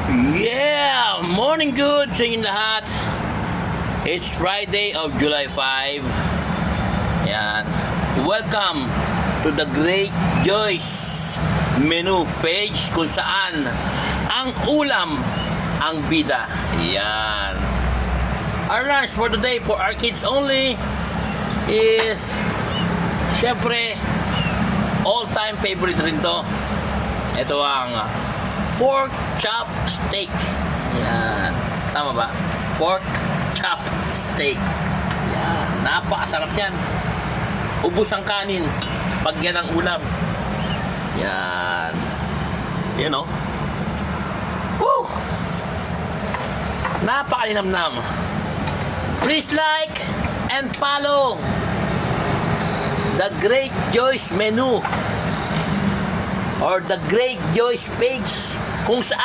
Yeah! Morning good sa inyong lahat. It's Friday of July 5. Yan. Welcome to the Great Joyce Menu page kung saan ang ulam ang bida. Yan. Our lunch for today for our kids only is syempre all-time favorite rin to. Ito ang pork chop steak. Yan. Tama ba? Pork chop steak. Yan. Napakasarap yan. Ubus ang kanin pag yan ang ulam. Yan. You know. Woo! Napakalinamnam. Please like and follow the Great Joyce Menu or the Great Joyce page kung saan